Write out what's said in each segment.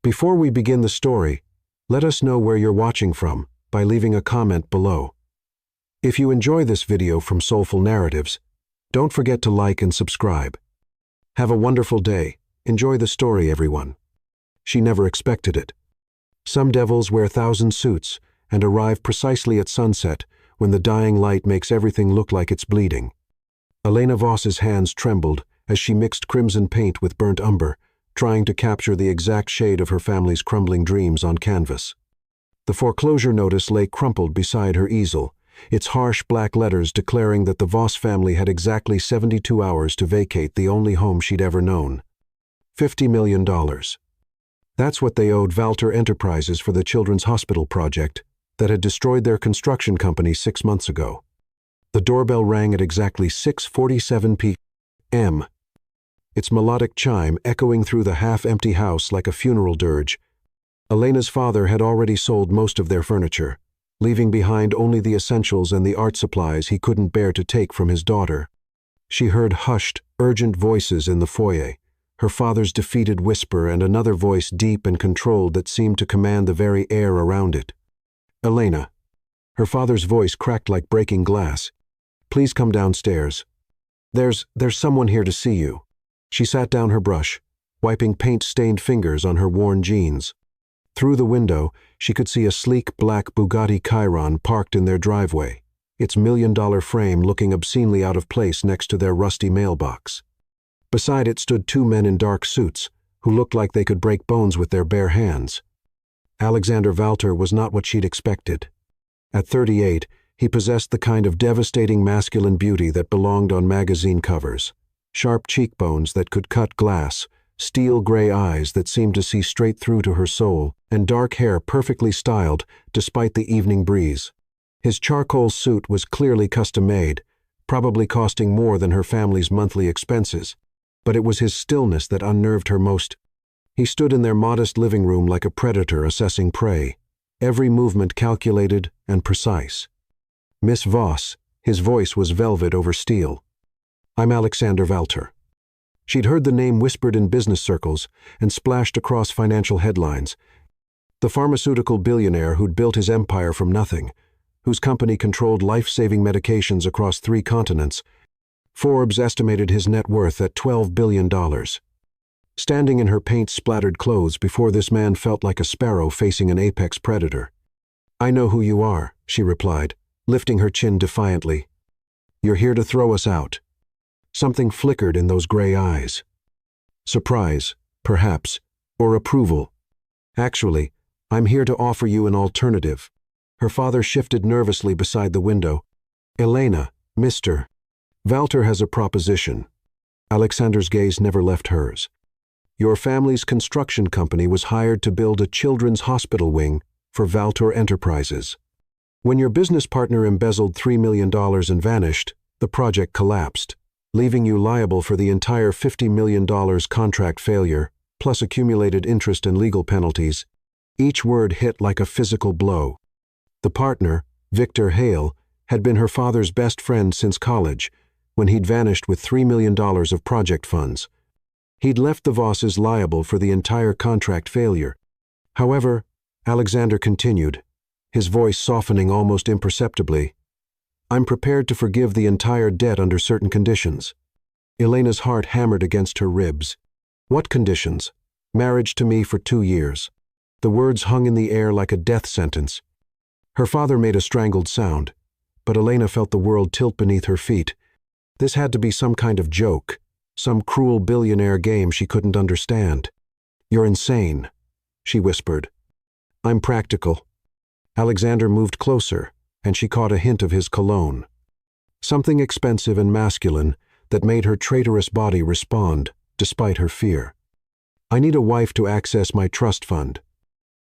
Before we begin the story, let us know where you're watching from by leaving a comment below. If you enjoy this video from Soulful Narratives, don't forget to like and subscribe. Have a wonderful day. Enjoy the story, everyone. She never expected it. Some devils wear 1,000 suits and arrive precisely at sunset when the dying light makes everything look like it's bleeding. Elena Voss's hands trembled as she mixed crimson paint with burnt umber, trying to capture the exact shade of her family's crumbling dreams on canvas. The foreclosure notice lay crumpled beside her easel, its harsh black letters declaring that the Voss family had exactly 72 hours to vacate the only home she'd ever known. $50 million. That's what they owed Valter Enterprises for the Children's Hospital project that had destroyed their construction company 6 months ago. The doorbell rang at exactly 6:47 p.m., its melodic chime echoing through the half-empty house like a funeral dirge. Elena's father had already sold most of their furniture, leaving behind only the essentials and the art supplies he couldn't bear to take from his daughter. She heard hushed, urgent voices in the foyer, her father's defeated whisper and another voice deep and controlled that seemed to command the very air around it. "Elena." Her father's voice cracked like breaking glass. "Please come downstairs. There's someone here to see you." She sat down her brush, wiping paint-stained fingers on her worn jeans. Through the window, she could see a sleek black Bugatti Chiron parked in their driveway, its million-dollar frame looking obscenely out of place next to their rusty mailbox. Beside it stood 2 men in dark suits, who looked like they could break bones with their bare hands. Alexander Valter was not what she'd expected. At 38, he possessed the kind of devastating masculine beauty that belonged on magazine covers. Sharp cheekbones that could cut glass, steel-gray eyes that seemed to see straight through to her soul, and dark hair perfectly styled despite the evening breeze. His charcoal suit was clearly custom-made, probably costing more than her family's monthly expenses, but it was his stillness that unnerved her most. He stood in their modest living room like a predator assessing prey, every movement calculated and precise. "Miss Voss," his voice was velvet over steel. "I'm Alexander Valter." She'd heard the name whispered in business circles and splashed across financial headlines. The pharmaceutical billionaire who'd built his empire from nothing, whose company controlled life-saving medications across 3 continents. Forbes estimated his net worth at $12 billion. Standing in her paint-splattered clothes before this man felt like a sparrow facing an apex predator. "I know who you are," she replied, lifting her chin defiantly. "You're here to throw us out." Something flickered in those gray eyes. Surprise, perhaps, or approval. "Actually, I'm here to offer you an alternative." Her father shifted nervously beside the window. "Elena, Mr. Valter has a proposition." Alexander's gaze never left hers. "Your family's construction company was hired to build a children's hospital wing for Valter Enterprises. When your business partner embezzled $3 million and vanished, the project collapsed, leaving you liable for the entire $50 million contract failure, plus accumulated interest and legal penalties." Each word hit like a physical blow. The partner, Victor Hale, had been her father's best friend since college, when he'd vanished with $3 million of project funds. He'd left the Vosses liable for the entire contract failure. However, Alexander continued, his voice softening almost imperceptibly, "I'm prepared to forgive the entire debt under certain conditions." Elena's heart hammered against her ribs. What conditions? Marriage to me for 2 years. The words hung in the air like a death sentence. Her father made a strangled sound, but Elena felt the world tilt beneath her feet. This had to be some kind of joke, some cruel billionaire game she couldn't understand. "You're insane," she whispered. "I'm practical." Alexander moved closer, and she caught a hint of his cologne. Something expensive and masculine that made her traitorous body respond, despite her fear. "I need a wife to access my trust fund.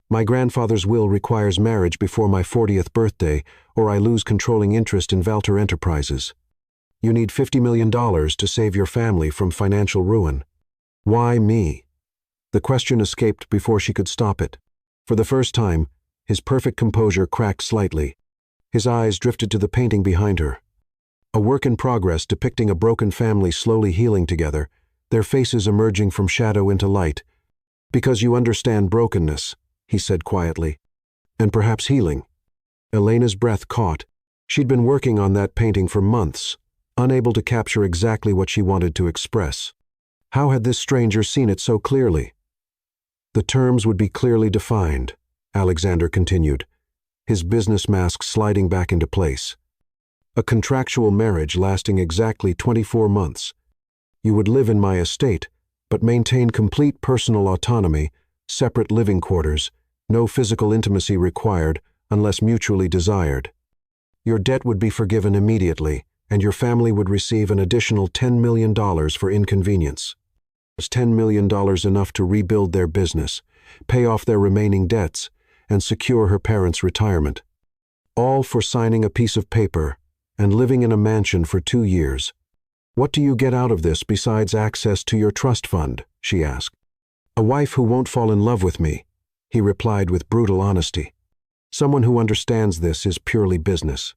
My grandfather's will requires marriage before my 40th birthday, or I lose controlling interest in Valter Enterprises. You need $50 million to save your family from financial ruin." "Why me?" The question escaped before she could stop it. For the first time, his perfect composure cracked slightly. His eyes drifted to the painting behind her. A work in progress depicting a broken family slowly healing together, their faces emerging from shadow into light. Because you understand brokenness, he said quietly. And perhaps healing. Elena's breath caught. She'd been working on that painting for months, unable to capture exactly what she wanted to express. How had this stranger seen it so clearly? The terms would be clearly defined, Alexander continued, his business mask sliding back into place. A contractual marriage lasting exactly 24 months. You would live in my estate, but maintain complete personal autonomy, separate living quarters, no physical intimacy required unless mutually desired. Your debt would be forgiven immediately, and your family would receive an additional $10 million for inconvenience. Was $10 million enough to rebuild their business, pay off their remaining debts, and secure her parents' retirement? All for signing a piece of paper and living in a mansion for 2 years. What do you get out of this besides access to your trust fund? She asked. A wife who won't fall in love with me, he replied with brutal honesty. Someone who understands this is purely business.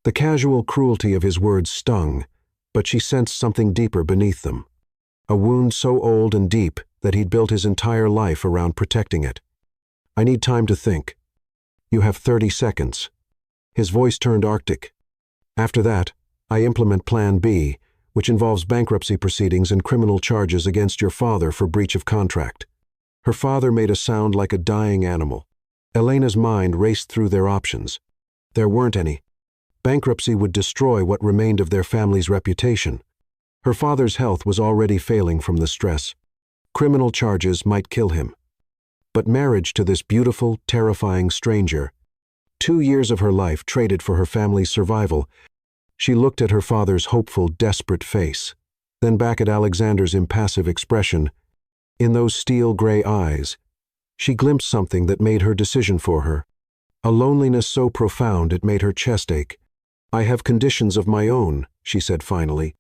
The casual cruelty of his words stung, but she sensed something deeper beneath them. A wound so old and deep that he'd built his entire life around protecting it. I need time to think. You have 30 seconds. His voice turned arctic. After that, I implement Plan B, which involves bankruptcy proceedings and criminal charges against your father for breach of contract. Her father made a sound like a dying animal. Elena's mind raced through their options. There weren't any. Bankruptcy would destroy what remained of their family's reputation. Her father's health was already failing from the stress. Criminal charges might kill him. But marriage to this beautiful, terrifying stranger, 2 years of her life traded for her family's survival. She looked at her father's hopeful, desperate face, then back at Alexander's impassive expression. In those steel-gray eyes, she glimpsed something that made her decision for her. A loneliness so profound it made her chest ache. I have conditions of my own, she said finally.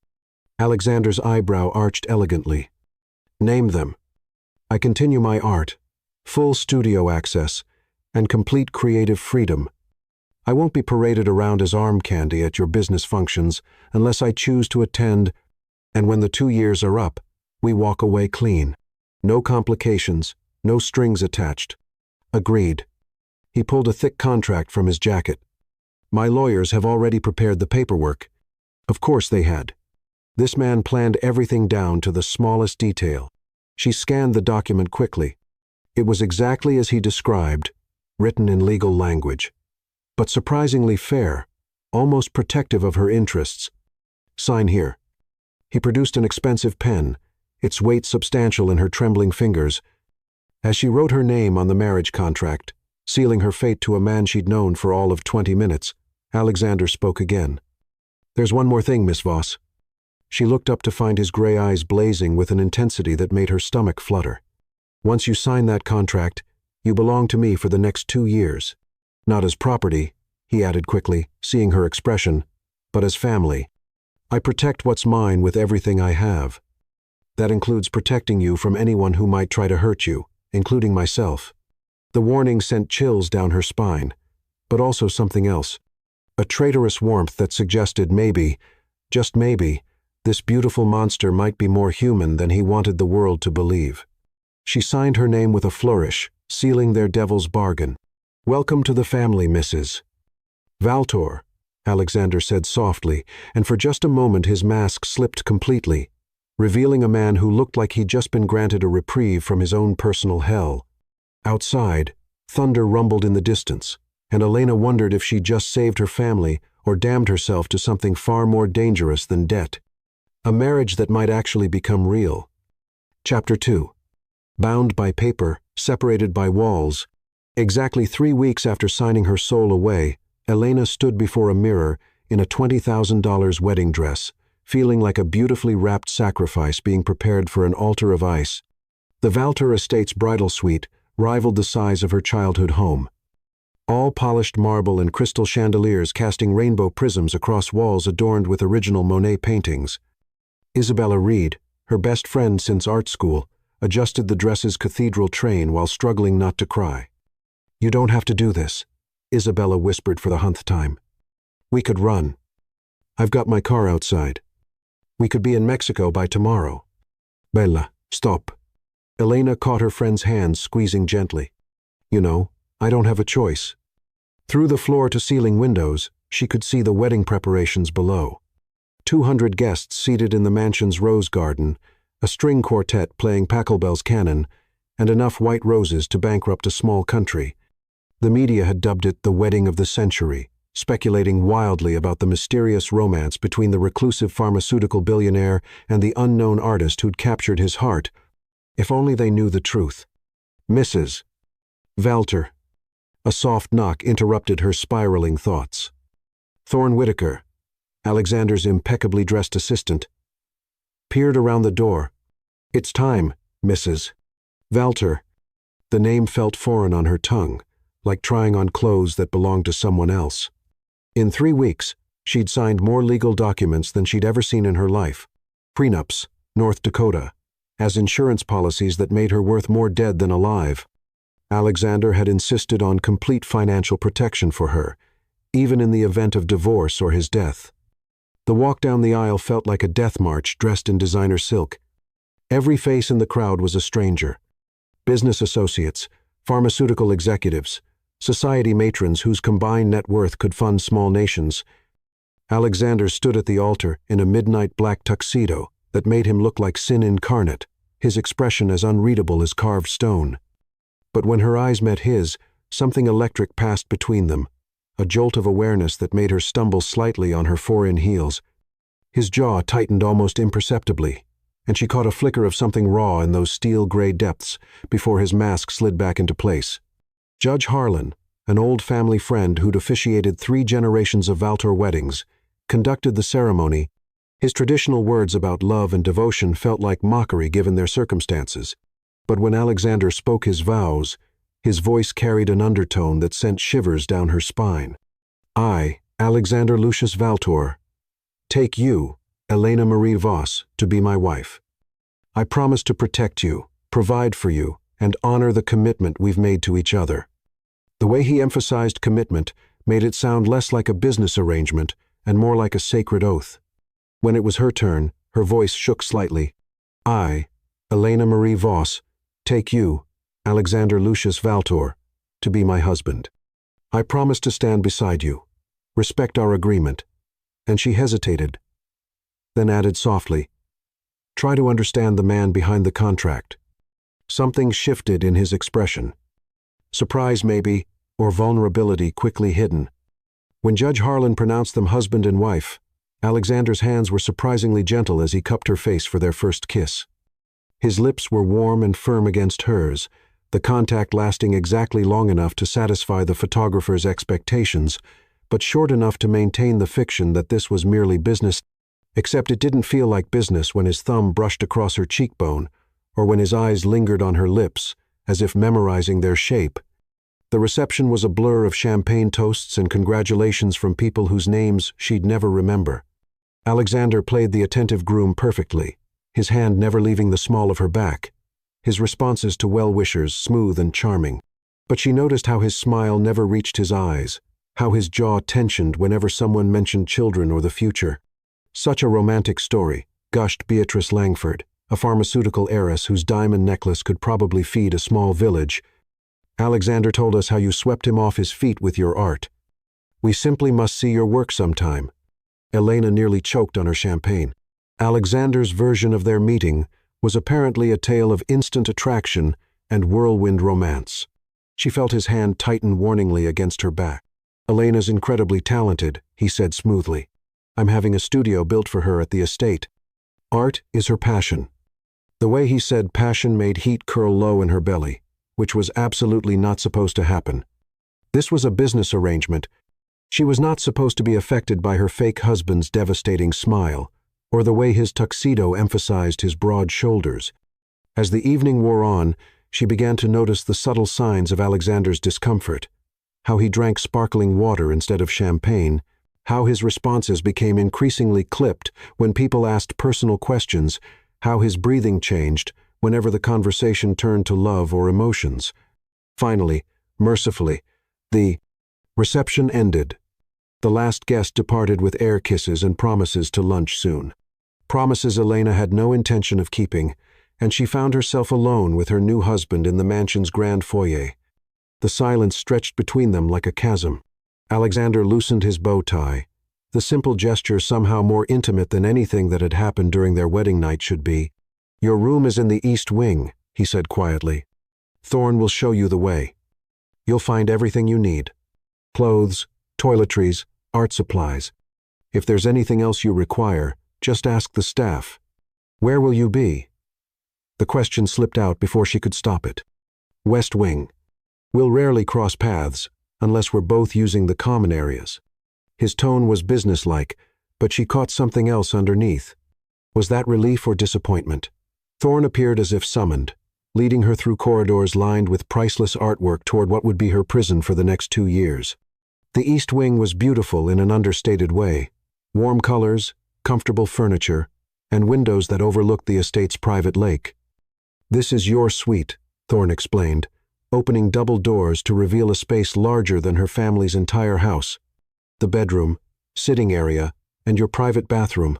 Alexander's eyebrow arched elegantly. Name them. I continue my art, full studio access, and complete creative freedom. I won't be paraded around as arm candy at your business functions unless I choose to attend, and when the 2 years are up, we walk away clean. No complications, no strings attached. Agreed. He pulled a thick contract from his jacket. My lawyers have already prepared the paperwork. Of course they had. This man planned everything down to the smallest detail. She scanned the document quickly. It was exactly as he described, written in legal language, but surprisingly fair, almost protective of her interests. Sign here. He produced an expensive pen, its weight substantial in her trembling fingers. As she wrote her name on the marriage contract, sealing her fate to a man she'd known for all of 20 minutes, Alexander spoke again. There's one more thing, Miss Voss. She looked up to find his gray eyes blazing with an intensity that made her stomach flutter. Once you sign that contract, you belong to me for the next 2 years. Not as property, he added quickly, seeing her expression, but as family. I protect what's mine with everything I have. That includes protecting you from anyone who might try to hurt you, including myself. The warning sent chills down her spine, but also something else. A traitorous warmth that suggested maybe, just maybe, this beautiful monster might be more human than he wanted the world to believe. She signed her name with a flourish, sealing their devil's bargain. Welcome to the family, Mrs. Valtor, Alexander said softly, and for just a moment his mask slipped completely, revealing a man who looked like he'd just been granted a reprieve from his own personal hell. Outside, thunder rumbled in the distance, and Elena wondered if she'd just saved her family or damned herself to something far more dangerous than debt. A marriage that might actually become real. Chapter 2. Bound by paper, separated by walls. Exactly 3 weeks after signing her soul away, Elena stood before a mirror in a $20,000 wedding dress, feeling like a beautifully wrapped sacrifice being prepared for an altar of ice. The Valtor Estate's bridal suite rivaled the size of her childhood home. All polished marble and crystal chandeliers casting rainbow prisms across walls adorned with original Monet paintings. Isabella Reed, her best friend since art school, adjusted the dress's cathedral train while struggling not to cry. You don't have to do this, Isabella whispered for the 100th time. We could run. I've got my car outside. We could be in Mexico by tomorrow. Bella, stop. Elena caught her friend's hand, squeezing gently. You know, I don't have a choice. Through the floor-to-ceiling windows, she could see the wedding preparations below. 200 guests seated in the mansion's rose garden, a string quartet playing Pachelbel's canon, and enough white roses to bankrupt a small country. The media had dubbed it the wedding of the century, speculating wildly about the mysterious romance between the reclusive pharmaceutical billionaire and the unknown artist who'd captured his heart. If only they knew the truth. Mrs. Walter. A soft knock interrupted her spiraling thoughts. Thorne Whitaker, Alexander's impeccably dressed assistant, peered around the door. It's time, Mrs. Walter. The name felt foreign on her tongue, like trying on clothes that belonged to someone else. In 3 weeks, she'd signed more legal documents than she'd ever seen in her life. Prenups, North Dakota, as insurance policies that made her worth more dead than alive. Alexander had insisted on complete financial protection for her, even in the event of divorce or his death. The walk down the aisle felt like a death march dressed in designer silk. Every face in the crowd was a stranger. Business associates, pharmaceutical executives, society matrons whose combined net worth could fund small nations. Alexander stood at the altar in a midnight black tuxedo that made him look like sin incarnate, his expression as unreadable as carved stone. But when her eyes met his, something electric passed between them, a jolt of awareness that made her stumble slightly on her four-in heels. His jaw tightened almost imperceptibly, and she caught a flicker of something raw in those steel-gray depths before his mask slid back into place. Judge Harlan, an old family friend who'd officiated 3 generations of Walter weddings, conducted the ceremony. His traditional words about love and devotion felt like mockery given their circumstances. But when Alexander spoke his vows, his voice carried an undertone that sent shivers down her spine. I, Alexander Lucius Walter, take you, Elena Marie Voss, to be my wife. I promise to protect you, provide for you, and honor the commitment we've made to each other. The way he emphasized commitment made it sound less like a business arrangement and more like a sacred oath. When it was her turn, her voice shook slightly. I, Elena Marie Voss, take you, Alexander Lucius Walter, to be my husband. I promise to stand beside you, respect our agreement. And she hesitated, then added softly, try to understand the man behind the contract. Something shifted in his expression. Surprise maybe, or vulnerability quickly hidden. When Judge Harlan pronounced them husband and wife, Alexander's hands were surprisingly gentle as he cupped her face for their first kiss. His lips were warm and firm against hers, the contact lasting exactly long enough to satisfy the photographer's expectations, but short enough to maintain the fiction that this was merely business, except it didn't feel like business when his thumb brushed across her cheekbone, or when his eyes lingered on her lips, as if memorizing their shape. The reception was a blur of champagne toasts and congratulations from people whose names she'd never remember. Alexander played the attentive groom perfectly, his hand never leaving the small of her back, his responses to well-wishers smooth and charming. But she noticed how his smile never reached his eyes, how his jaw tensioned whenever someone mentioned children or the future. Such a romantic story, gushed Beatrice Langford, a pharmaceutical heiress whose diamond necklace could probably feed a small village. Alexander told us how you swept him off his feet with your art. We simply must see your work sometime. Elena nearly choked on her champagne. Alexander's version of their meeting was apparently a tale of instant attraction and whirlwind romance. She felt his hand tighten warningly against her back. Elena's incredibly talented, he said smoothly. I'm having a studio built for her at the estate. Art is her passion. The way he said passion made heat curl low in her belly, which was absolutely not supposed to happen. This was a business arrangement. She was not supposed to be affected by her fake husband's devastating smile, or the way his tuxedo emphasized his broad shoulders. As the evening wore on, she began to notice the subtle signs of Alexander's discomfort, how he drank sparkling water instead of champagne, how his responses became increasingly clipped when people asked personal questions, how his breathing changed whenever the conversation turned to love or emotions. Finally, mercifully, the reception ended. The last guest departed with air kisses and promises to lunch soon. Promises Elena had no intention of keeping, and she found herself alone with her new husband in the mansion's grand foyer. The silence stretched between them like a chasm. Alexander loosened his bow tie, the simple gesture somehow more intimate than anything that had happened during their wedding night should be. "Your room is in the east wing," he said quietly. "Thorn will show you the way. You'll find everything you need. Clothes, toiletries, art supplies. If there's anything else you require, just ask the staff. Where will you be?" The question slipped out before she could stop it. "West wing. We'll rarely cross paths, unless we're both using the common areas." His tone was businesslike, but she caught something else underneath. Was that relief or disappointment? Thorn appeared as if summoned, leading her through corridors lined with priceless artwork toward what would be her prison for the next 2 years. The east wing was beautiful in an understated way. Warm colors, comfortable furniture, and windows that overlooked the estate's private lake. "This is your suite," Thorn explained, opening double doors to reveal a space larger than her family's entire house. "The bedroom, sitting area, and your private bathroom.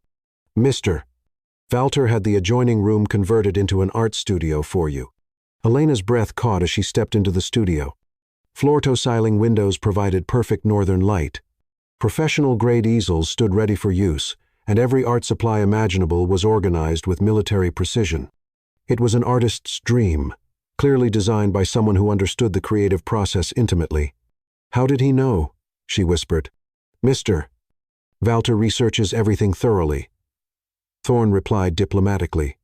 Mr. Walter had the adjoining room converted into an art studio for you." Elena's breath caught as she stepped into the studio. Floor-to-ceiling windows provided perfect northern light. Professional-grade easels stood ready for use, and every art supply imaginable was organized with military precision. It was an artist's dream, clearly designed by someone who understood the creative process intimately. "How did he know?" she whispered. "Mr. Walter researches everything thoroughly." Thorn replied diplomatically.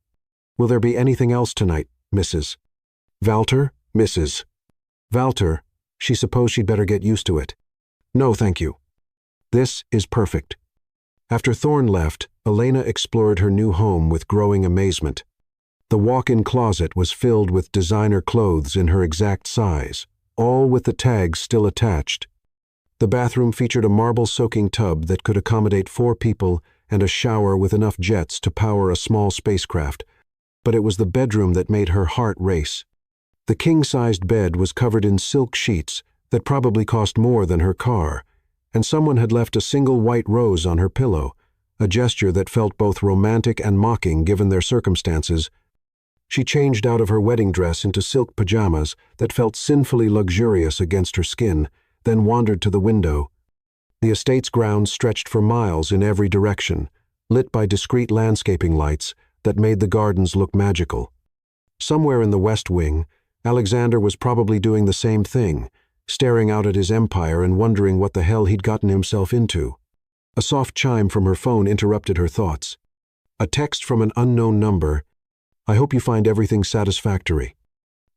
"Will there be anything else tonight, Mrs. Walter?" "Mrs. Walter, she supposed she'd better get used to it." "No, thank you. This is perfect." After Thorn left, Elena explored her new home with growing amazement. The walk-in closet was filled with designer clothes in her exact size, all with the tags still attached. The bathroom featured a marble-soaking tub that could accommodate 4 people and a shower with enough jets to power a small spacecraft. But it was the bedroom that made her heart race. The king-sized bed was covered in silk sheets that probably cost more than her car, and someone had left a single white rose on her pillow, a gesture that felt both romantic and mocking given their circumstances. She changed out of her wedding dress into silk pajamas that felt sinfully luxurious against her skin, then wandered to the window. The estate's grounds stretched for miles in every direction, lit by discreet landscaping lights that made the gardens look magical. Somewhere in the west wing, Alexander was probably doing the same thing, staring out at his empire and wondering what the hell he'd gotten himself into. A soft chime from her phone interrupted her thoughts. A text from an unknown number. "I hope you find everything satisfactory.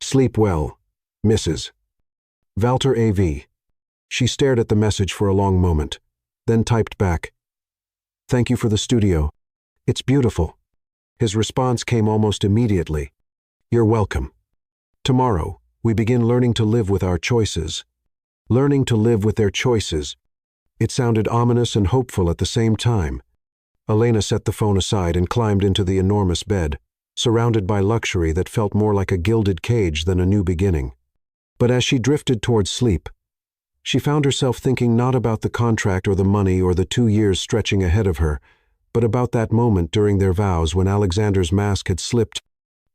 Sleep well, Mrs. Walter A.V." She stared at the message for a long moment, then typed back, "Thank you for the studio. It's beautiful." His response came almost immediately. "You're welcome. Tomorrow, we begin learning to live with our choices." Learning to live with their choices. It sounded ominous and hopeful at the same time. Elena set the phone aside and climbed into the enormous bed, surrounded by luxury that felt more like a gilded cage than a new beginning. But as she drifted towards sleep, she found herself thinking not about the contract or the money or the 2 years stretching ahead of her, but about that moment during their vows when Alexander's mask had slipped.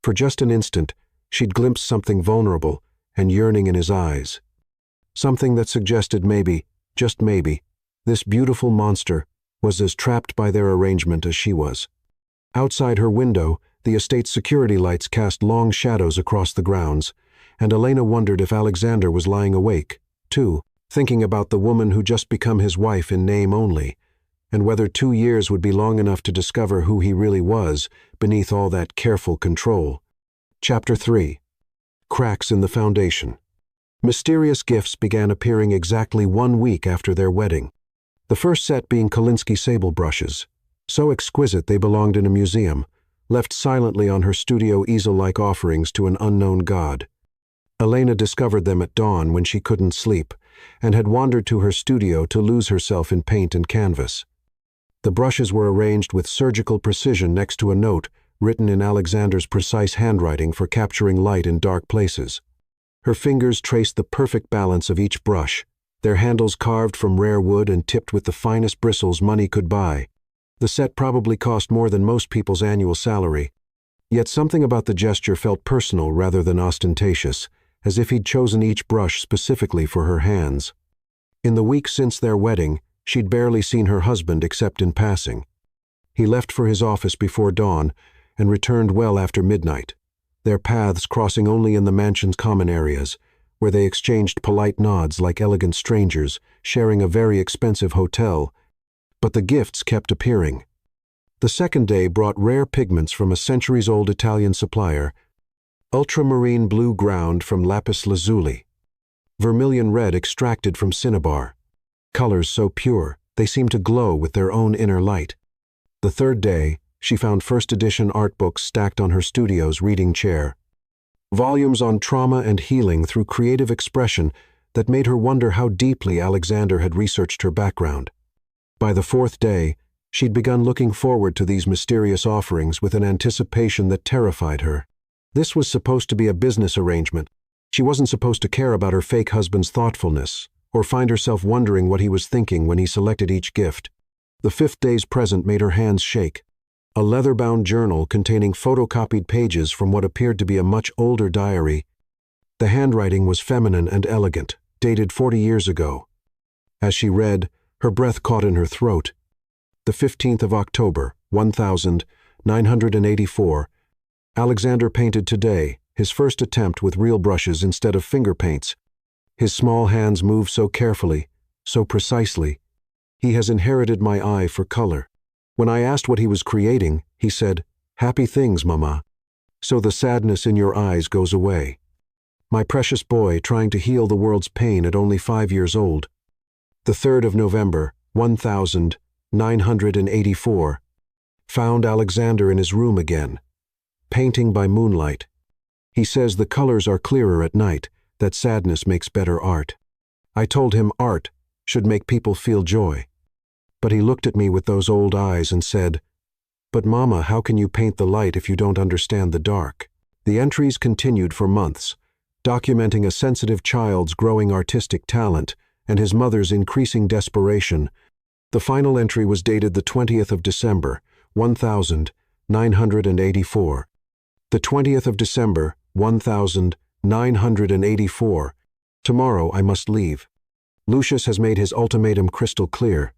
For just an instant, she'd glimpsed something vulnerable and yearning in his eyes. Something that suggested maybe, just maybe, this beautiful monster was as trapped by their arrangement as she was. Outside her window, the estate's security lights cast long shadows across the grounds, and Elena wondered if Alexander was lying awake, too, thinking about the woman who just become his wife in name only, and whether 2 years would be long enough to discover who he really was beneath all that careful control. Chapter 3. Cracks in the Foundation. Mysterious gifts began appearing exactly 1 week after their wedding. The first set being Kolinsky sable brushes, so exquisite they belonged in a museum, left silently on her studio easel-like offerings to an unknown god. Elena discovered them at dawn when she couldn't sleep, and had wandered to her studio to lose herself in paint and canvas. The brushes were arranged with surgical precision next to a note written in Alexander's precise handwriting for capturing light in dark places. Her fingers traced the perfect balance of each brush, their handles carved from rare wood and tipped with the finest bristles money could buy. The set probably cost more than most people's annual salary. Yet something about the gesture felt personal rather than ostentatious, as if he'd chosen each brush specifically for her hands. In the weeks since their wedding, she'd barely seen her husband except in passing. He left for his office before dawn and returned well after midnight, their paths crossing only in the mansion's common areas, where they exchanged polite nods like elegant strangers, sharing a very expensive hotel. But the gifts kept appearing. The second day brought rare pigments from a centuries-old Italian supplier, ultramarine blue ground from lapis lazuli, vermilion red extracted from cinnabar, colors so pure they seemed to glow with their own inner light. The third day, she found first-edition art books stacked on her studio's reading chair, volumes on trauma and healing through creative expression that made her wonder how deeply Alexander had researched her background. By the fourth day, she'd begun looking forward to these mysterious offerings with an anticipation that terrified her. This was supposed to be a business arrangement. She wasn't supposed to care about her fake husband's thoughtfulness, or find herself wondering what he was thinking when he selected each gift. The fifth day's present made her hands shake. A leather-bound journal containing photocopied pages from what appeared to be a much older diary. The handwriting was feminine and elegant, dated 40 years ago. As she read, her breath caught in her throat. The 15th of October, 1984, Alexander painted today, his first attempt with real brushes instead of finger paints. His small hands move so carefully, so precisely. He has inherited my eye for color. When I asked what he was creating, he said, "Happy things, Mama. So the sadness in your eyes goes away." My precious boy trying to heal the world's pain at only 5 years old. The 3rd of November, 1984, found Alexander in his room again, painting by moonlight. He says the colors are clearer at night, that sadness makes better art. I told him art should make people feel joy. But he looked at me with those old eyes and said, "But Mama, how can you paint the light if you don't understand the dark?" The entries continued for months, documenting a sensitive child's growing artistic talent and his mother's increasing desperation. The final entry was dated the 20th of December, 1984. The 20th of December, 1984. Tomorrow I must leave. Lucius has made his ultimatum crystal clear.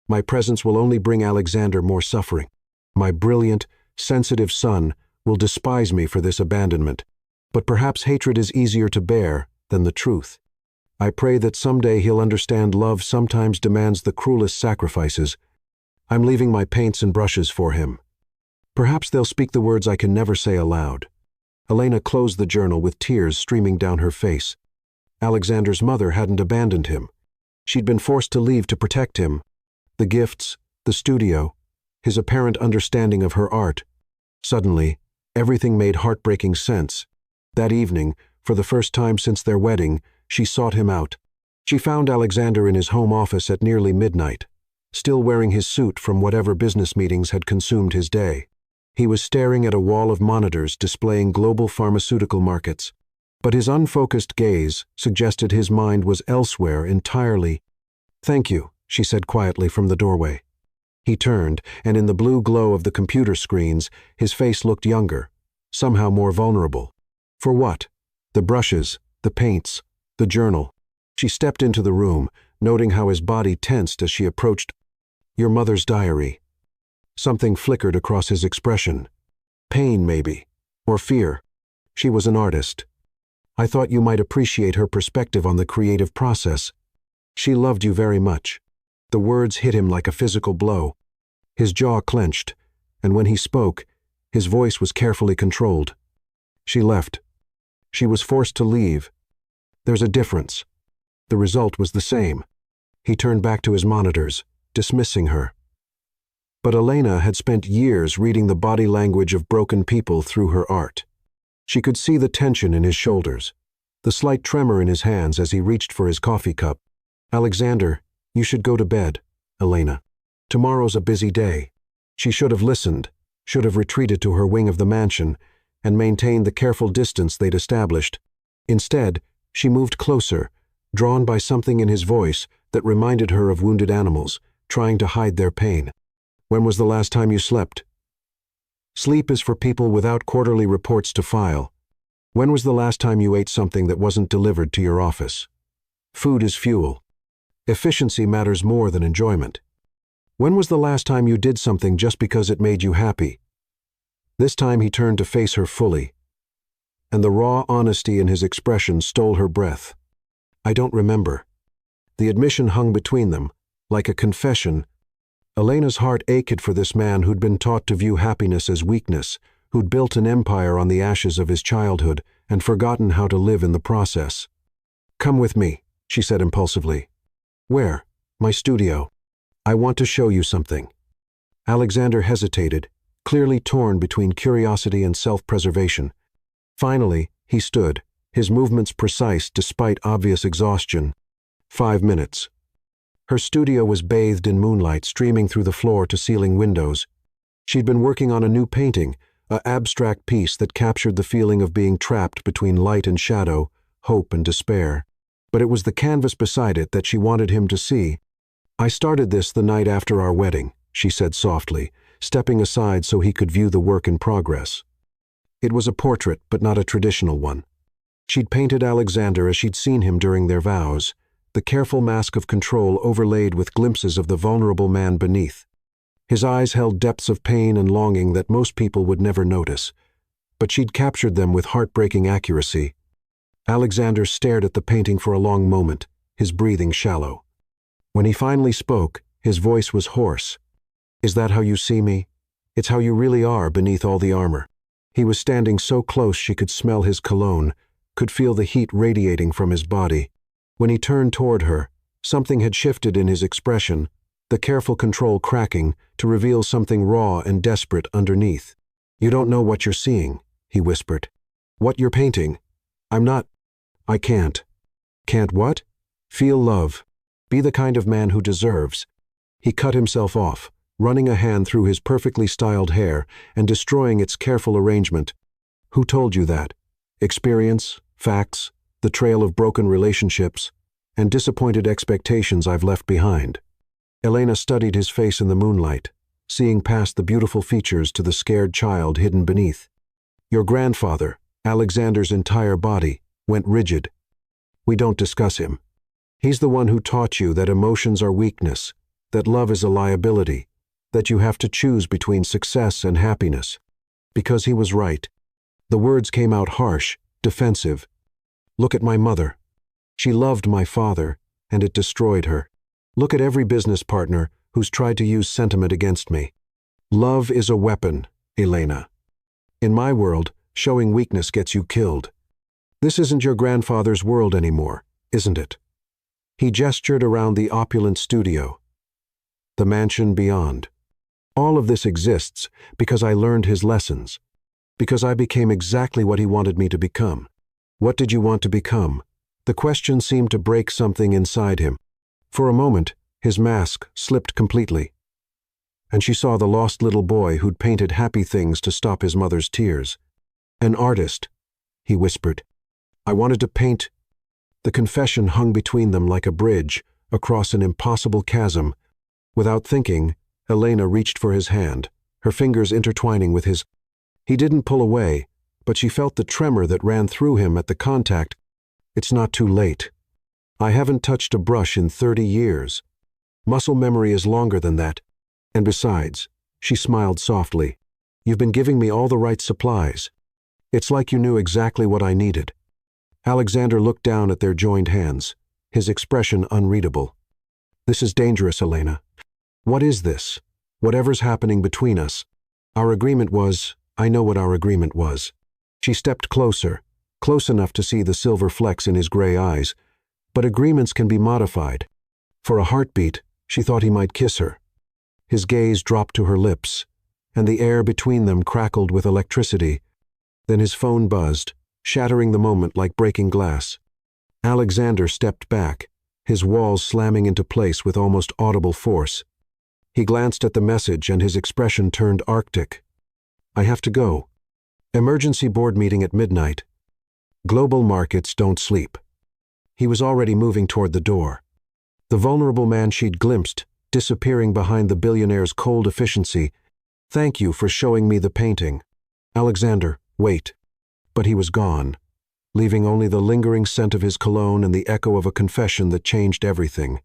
My presence will only bring Alexander more suffering. My brilliant, sensitive son will despise me for this abandonment. But perhaps hatred is easier to bear than the truth. I pray that someday he'll understand love sometimes demands the cruelest sacrifices. I'm leaving my paints and brushes for him. Perhaps they'll speak the words I can never say aloud. Elena closed the journal with tears streaming down her face. Alexander's mother hadn't abandoned him. She'd been forced to leave to protect him. The gifts, the studio, his apparent understanding of her art. Suddenly, everything made heartbreaking sense. That evening, for the first time since their wedding, she sought him out. She found Alexander in his home office at nearly midnight, still wearing his suit from whatever business meetings had consumed his day. He was staring at a wall of monitors displaying global pharmaceutical markets, but his unfocused gaze suggested his mind was elsewhere entirely. "Thank you," she said quietly from the doorway. He turned, and in the blue glow of the computer screens, his face looked younger, somehow more vulnerable. For what? The brushes, the paints, the journal. She stepped into the room, noting how his body tensed as she approached. "Your mother's diary." Something flickered across his expression. Pain, maybe, or fear. She was an artist. I thought you might appreciate her perspective on the creative process. She loved you very much. The words hit him like a physical blow. His jaw clenched, and when he spoke, his voice was carefully controlled. She left. She was forced to leave. There's a difference. The result was the same. He turned back to his monitors, dismissing her. But Elena had spent years reading the body language of broken people through her art. She could see the tension in his shoulders, the slight tremor in his hands as he reached for his coffee cup. "Alexander, you should go to bed, Elena. Tomorrow's a busy day." She should have listened, should have retreated to her wing of the mansion, and maintained the careful distance they'd established. Instead, she moved closer, drawn by something in his voice that reminded her of wounded animals, trying to hide their pain. "When was the last time you slept?" Sleep is for people without quarterly reports to file. When was the last time you ate something that wasn't delivered to your office? Food is fuel. Efficiency matters more than enjoyment. When was the last time you did something just because it made you happy? This time he turned to face her fully, and the raw honesty in his expression stole her breath. I don't remember. The admission hung between them, like a confession. Elena's heart ached for this man who'd been taught to view happiness as weakness, who'd built an empire on the ashes of his childhood and forgotten how to live in the process. Come with me, she said impulsively. Where? My studio. I want to show you something. Alexander hesitated, clearly torn between curiosity and self-preservation. Finally, he stood, his movements precise despite obvious exhaustion. 5 minutes. Her studio was bathed in moonlight streaming through the floor-to-ceiling windows. She'd been working on a new painting, an abstract piece that captured the feeling of being trapped between light and shadow, hope and despair. But it was the canvas beside it that she wanted him to see. I started this the night after our wedding, she said softly, stepping aside so he could view the work in progress. It was a portrait, but not a traditional one. She'd painted Alexander as she'd seen him during their vows, the careful mask of control overlaid with glimpses of the vulnerable man beneath. His eyes held depths of pain and longing that most people would never notice, but she'd captured them with heartbreaking accuracy. Alexander stared at the painting for a long moment, his breathing shallow. When he finally spoke, his voice was hoarse. Is that how you see me? It's how you really are beneath all the armor. He was standing so close she could smell his cologne, could feel the heat radiating from his body. When he turned toward her, something had shifted in his expression, the careful control cracking to reveal something raw and desperate underneath. You don't know what you're seeing, he whispered. What you're painting? I can't. Can't what? Feel love. Be the kind of man who deserves. He cut himself off, running a hand through his perfectly styled hair and destroying its careful arrangement. Who told you that? Experience, facts, the trail of broken relationships, and disappointed expectations I've left behind. Elena studied his face in the moonlight, seeing past the beautiful features to the scared child hidden beneath. Your grandfather, Alexander's entire body, went rigid. We don't discuss him. He's the one who taught you that emotions are weakness, that love is a liability, that you have to choose between success and happiness. Because he was right. The words came out harsh, defensive. Look at my mother. She loved my father, and it destroyed her. Look at every business partner who's tried to use sentiment against me. Love is a weapon, Elena. In my world, showing weakness gets you killed. This isn't your grandfather's world anymore, isn't it? He gestured around the opulent studio, the mansion beyond. All of this exists because I learned his lessons, because I became exactly what he wanted me to become. What did you want to become? The question seemed to break something inside him. For a moment, his mask slipped completely, and she saw the lost little boy who'd painted happy things to stop his mother's tears. An artist, he whispered. I wanted to paint. The confession hung between them like a bridge across an impossible chasm. Without thinking, Elena reached for his hand, her fingers intertwining with his. He didn't pull away, but she felt the tremor that ran through him at the contact. It's not too late. I haven't touched a brush in 30 years. Muscle memory is longer than that. And besides, she smiled softly, you've been giving me all the right supplies. It's like you knew exactly what I needed. Alexander looked down at their joined hands, his expression unreadable. This is dangerous, Elena. What is this? Whatever's happening between us. Our agreement was, I know what our agreement was. She stepped closer, close enough to see the silver flecks in his gray eyes, but agreements can be modified. For a heartbeat, she thought he might kiss her. His gaze dropped to her lips, and the air between them crackled with electricity. Then his phone buzzed, shattering the moment like breaking glass. Alexander stepped back, his walls slamming into place with almost audible force. He glanced at the message and his expression turned arctic. I have to go. Emergency board meeting at midnight. Global markets don't sleep. He was already moving toward the door. The vulnerable man she'd glimpsed, disappearing behind the billionaire's cold efficiency, Thank you for showing me the painting. Alexander, wait. But he was gone, leaving only the lingering scent of his cologne and the echo of a confession that changed everything.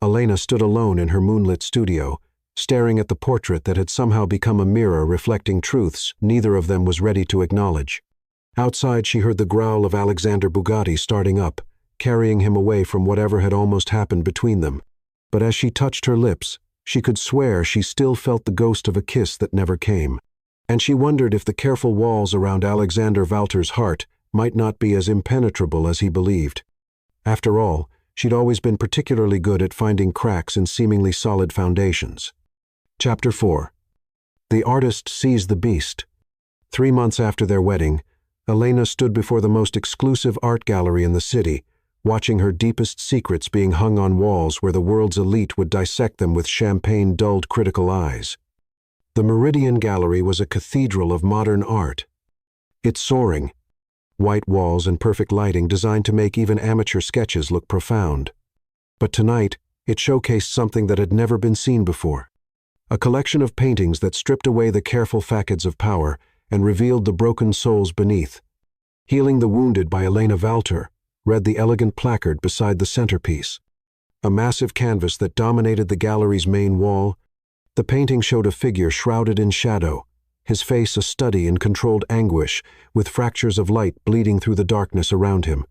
Elena stood alone in her moonlit studio, staring at the portrait that had somehow become a mirror reflecting truths neither of them was ready to acknowledge. Outside, she heard the growl of Alexander Bugatti starting up, carrying him away from whatever had almost happened between them. But as she touched her lips, she could swear she still felt the ghost of a kiss that never came. And she wondered if the careful walls around Alexander Valter's heart might not be as impenetrable as he believed. After all, she'd always been particularly good at finding cracks in seemingly solid foundations. Chapter 4. The artist sees the beast. 3 months after their wedding, Elena stood before the most exclusive art gallery in the city, watching her deepest secrets being hung on walls where the world's elite would dissect them with champagne-dulled critical eyes. The Meridian Gallery was a cathedral of modern art. It's soaring, white walls and perfect lighting designed to make even amateur sketches look profound. But tonight, it showcased something that had never been seen before. A collection of paintings that stripped away the careful facades of power and revealed the broken souls beneath. Healing the Wounded by Elena Valter read the elegant placard beside the centerpiece. A massive canvas that dominated the gallery's main wall, the painting showed a figure shrouded in shadow, his face a study in controlled anguish, with fractures of light bleeding through the darkness around him.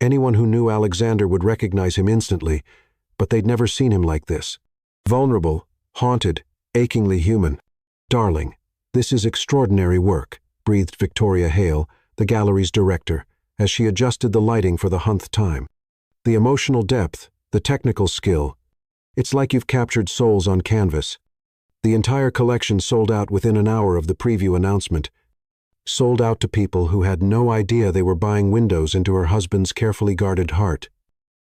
Anyone who knew Alexander would recognize him instantly, but they'd never seen him like this. Vulnerable, haunted, achingly human. Darling, this is extraordinary work, breathed Victoria Hale, the gallery's director, as she adjusted the lighting for the 100th time. The emotional depth, the technical skill. It's like you've captured souls on canvas. The entire collection sold out within an hour of the preview announcement. Sold out to people who had no idea they were buying windows into her husband's carefully guarded heart.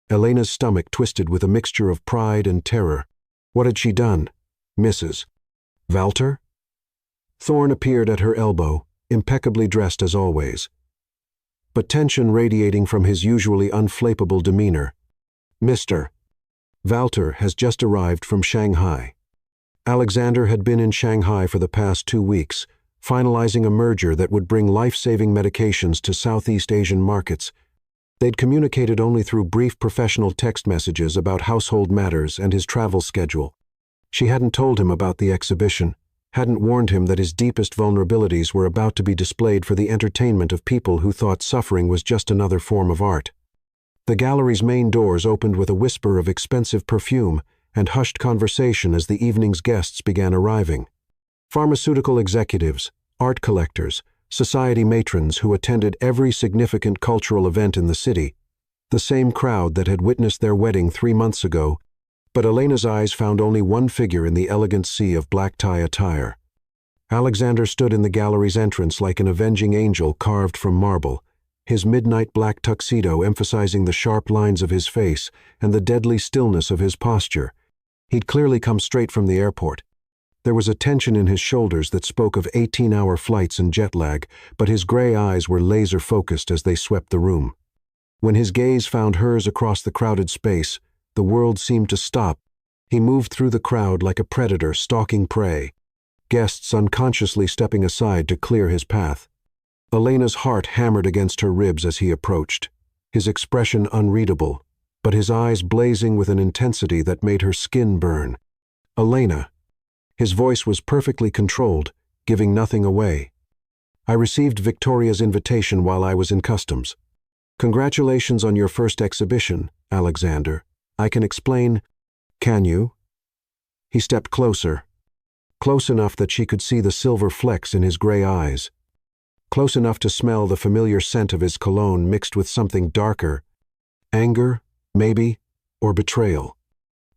Elena's stomach twisted with a mixture of pride and terror. What had she done? Mrs. Valter? Thorne appeared at her elbow, impeccably dressed as always, but tension radiating from his usually unflappable demeanor. Mr. Valter has just arrived from Shanghai. Alexander had been in Shanghai for the past 2 weeks, finalizing a merger that would bring life-saving medications to Southeast Asian markets. They'd communicated only through brief professional text messages about household matters and his travel schedule. She hadn't told him about the exhibition, hadn't warned him that his deepest vulnerabilities were about to be displayed for the entertainment of people who thought suffering was just another form of art. The gallery's main doors opened with a whisper of expensive perfume and hushed conversation as the evening's guests began arriving. Pharmaceutical executives, art collectors, society matrons who attended every significant cultural event in the city, the same crowd that had witnessed their wedding 3 months ago. But Elena's eyes found only one figure in the elegant sea of black tie attire. Alexander stood in the gallery's entrance like an avenging angel carved from marble, his midnight black tuxedo emphasizing the sharp lines of his face and the deadly stillness of his posture. He'd clearly come straight from the airport. There was a tension in his shoulders that spoke of 18-hour flights and jet lag, but his gray eyes were laser-focused as they swept the room. When his gaze found hers across the crowded space, the world seemed to stop. He moved through the crowd like a predator stalking prey, guests unconsciously stepping aside to clear his path. Elena's heart hammered against her ribs as he approached, his expression unreadable, but his eyes blazing with an intensity that made her skin burn. Elena. His voice was perfectly controlled, giving nothing away. I received Victoria's invitation while I was in customs. Congratulations on your first exhibition, Alexander. I can explain. Can you? He stepped closer, close enough that she could see the silver flecks in his gray eyes, close enough to smell the familiar scent of his cologne mixed with something darker. Anger, maybe, or betrayal.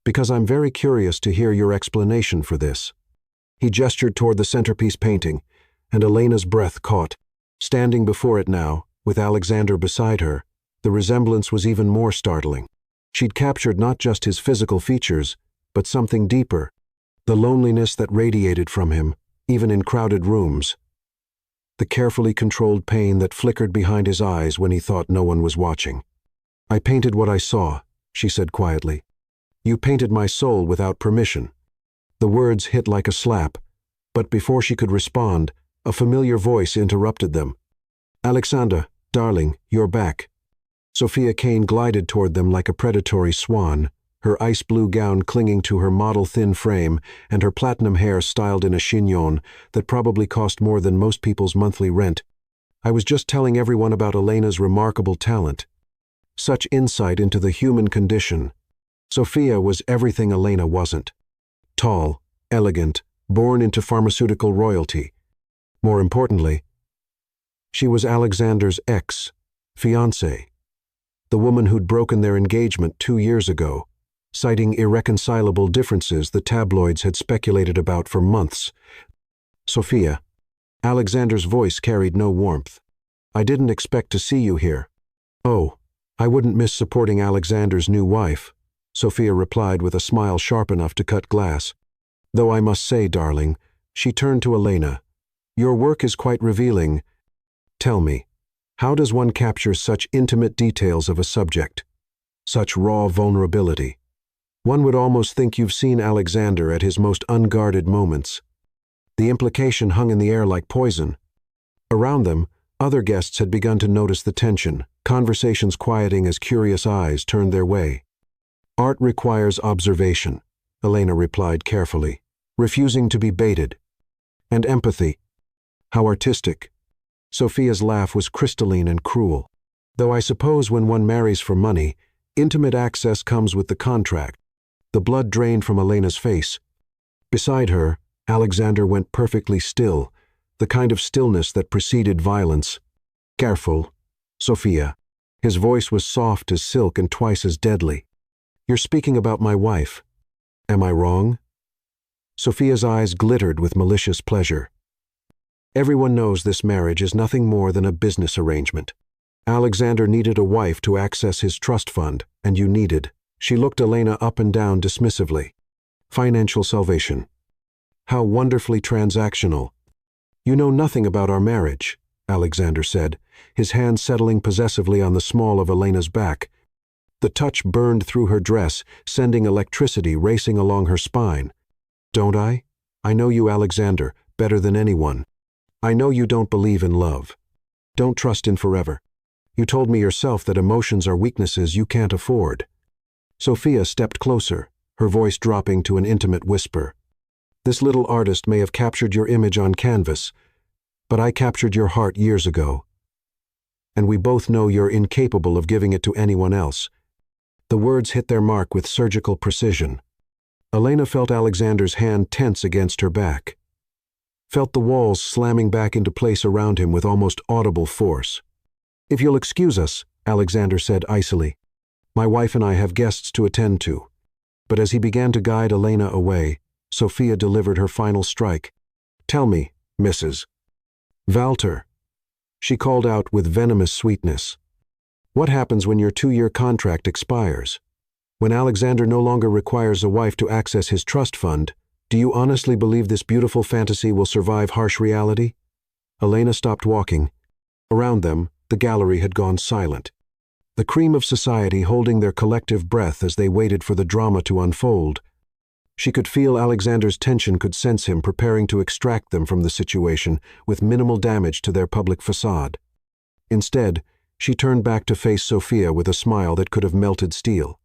Because I'm very curious to hear your explanation for this. He gestured toward the centerpiece painting, and Elena's breath caught. Standing before it now, with Alexander beside her, the resemblance was even more startling. She'd captured not just his physical features, but something deeper, the loneliness that radiated from him, even in crowded rooms. The carefully controlled pain that flickered behind his eyes when he thought no one was watching. I painted what I saw, she said quietly. You painted my soul without permission. The words hit like a slap, But before she could respond, a familiar voice interrupted them. "Alexander, darling, you're back." Sophia Kane glided toward them like a predatory swan, her ice-blue gown clinging to her model-thin frame and her platinum hair styled in a chignon that probably cost more than most people's monthly rent. "I was just telling everyone about Elena's remarkable talent. Such insight into the human condition. Sophia was everything Elena wasn't. Tall, elegant, born into pharmaceutical royalty. More importantly, she was Alexander's ex-fiancée, the woman who'd broken their engagement 2 years ago, citing irreconcilable differences the tabloids had speculated about for months. "Sophia." Alexander's voice carried no warmth. "I didn't expect to see you here." "Oh, I wouldn't miss supporting Alexander's new wife," Sophia replied with a smile sharp enough to cut glass. "Though I must say, darling," she turned to Elena, "your work is quite revealing. Tell me, how does one capture such intimate details of a subject? Such raw vulnerability? One would almost think you've seen Alexander at his most unguarded moments." The implication hung in the air like poison. Around them, other guests had begun to notice the tension, conversations quieting as curious eyes turned their way. "Art requires observation," Elena replied carefully, refusing to be baited. "And empathy. How artistic." Sophia's laugh was crystalline and cruel. "Though I suppose when one marries for money, intimate access comes with the contract." The blood drained from Elena's face. Beside her, Alexander went perfectly still, the kind of stillness that preceded violence. "Careful, Sophia." His voice was soft as silk and twice as deadly. "You're speaking about my wife. Am I wrong?" Sophia's eyes glittered with malicious pleasure. "Everyone knows this marriage is nothing more than a business arrangement. Alexander needed a wife to access his trust fund, and you needed." She looked Elena up and down dismissively. "Financial salvation. How wonderfully transactional." "You know nothing about our marriage," Alexander said, his hand settling possessively on the small of Elena's back. The touch burned through her dress, sending electricity racing along her spine. "Don't I? I know you, Alexander, better than anyone. I know you don't believe in love. Don't trust in forever. You told me yourself that emotions are weaknesses you can't afford." Sophia stepped closer, her voice dropping to an intimate whisper. "This little artist may have captured your image on canvas, but I captured your heart years ago. And we both know you're incapable of giving it to anyone else." The words hit their mark with surgical precision. Elena felt Alexander's hand tense against her back, felt the walls slamming back into place around him with almost audible force. "If you'll excuse us," Alexander said icily, "my wife and I have guests to attend to." But as he began to guide Elena away, Sophia delivered her final strike. "Tell me, Mrs. Walter," she called out with venomous sweetness, "what happens when your 2-year contract expires? When Alexander no longer requires a wife to access his trust fund, do you honestly believe this beautiful fantasy will survive harsh reality?" Elena stopped walking. Around them, the gallery had gone silent. The cream of society holding their collective breath as they waited for the drama to unfold. She could feel Alexander's tension, could sense him preparing to extract them from the situation with minimal damage to their public facade. Instead, she turned back to face Sophia with a smile that could have melted steel.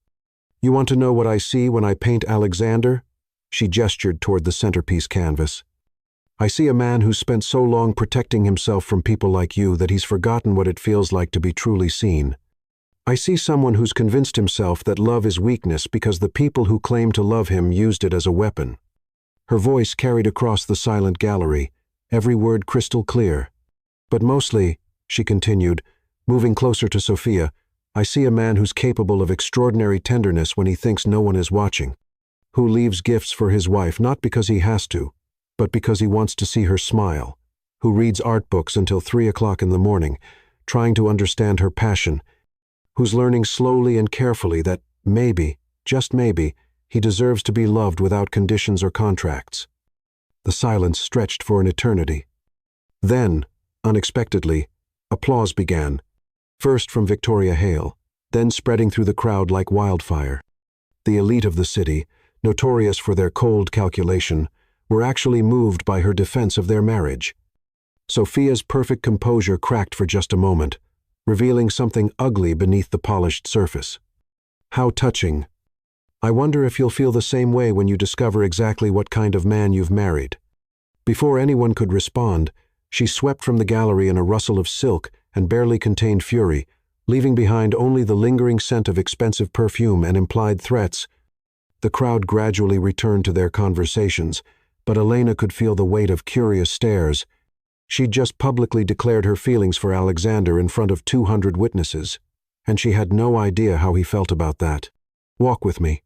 "You want to know what I see when I paint Alexander?" She gestured toward the centerpiece canvas. "I see a man who's spent so long protecting himself from people like you that he's forgotten what it feels like to be truly seen. I see someone who's convinced himself that love is weakness because the people who claim to love him used it as a weapon." Her voice carried across the silent gallery, every word crystal clear. "But mostly," she continued, moving closer to Sophia, "I see a man who's capable of extraordinary tenderness when he thinks no one is watching. Who leaves gifts for his wife not because he has to, but because he wants to see her smile. Who reads art books until 3 o'clock in the morning, trying to understand her passion. Who's learning slowly and carefully that maybe, just maybe, he deserves to be loved without conditions or contracts." The silence stretched for an eternity. Then, unexpectedly, applause began, first from Victoria Hale, then spreading through the crowd like wildfire. The elite of the city, notorious for their cold calculation, were actually moved by her defense of their marriage. Sophia's perfect composure cracked for just a moment, revealing something ugly beneath the polished surface. How touching. I wonder if you'll feel the same way when you discover exactly what kind of man you've married. Before anyone could respond, she swept from the gallery in a rustle of silk and barely contained fury, leaving behind only the lingering scent of expensive perfume and implied threats. The crowd gradually returned to their conversations, but Elena could feel the weight of curious stares. She'd just publicly declared her feelings for Alexander in front of 200 witnesses, and she had no idea how he felt about that. "Walk with me,"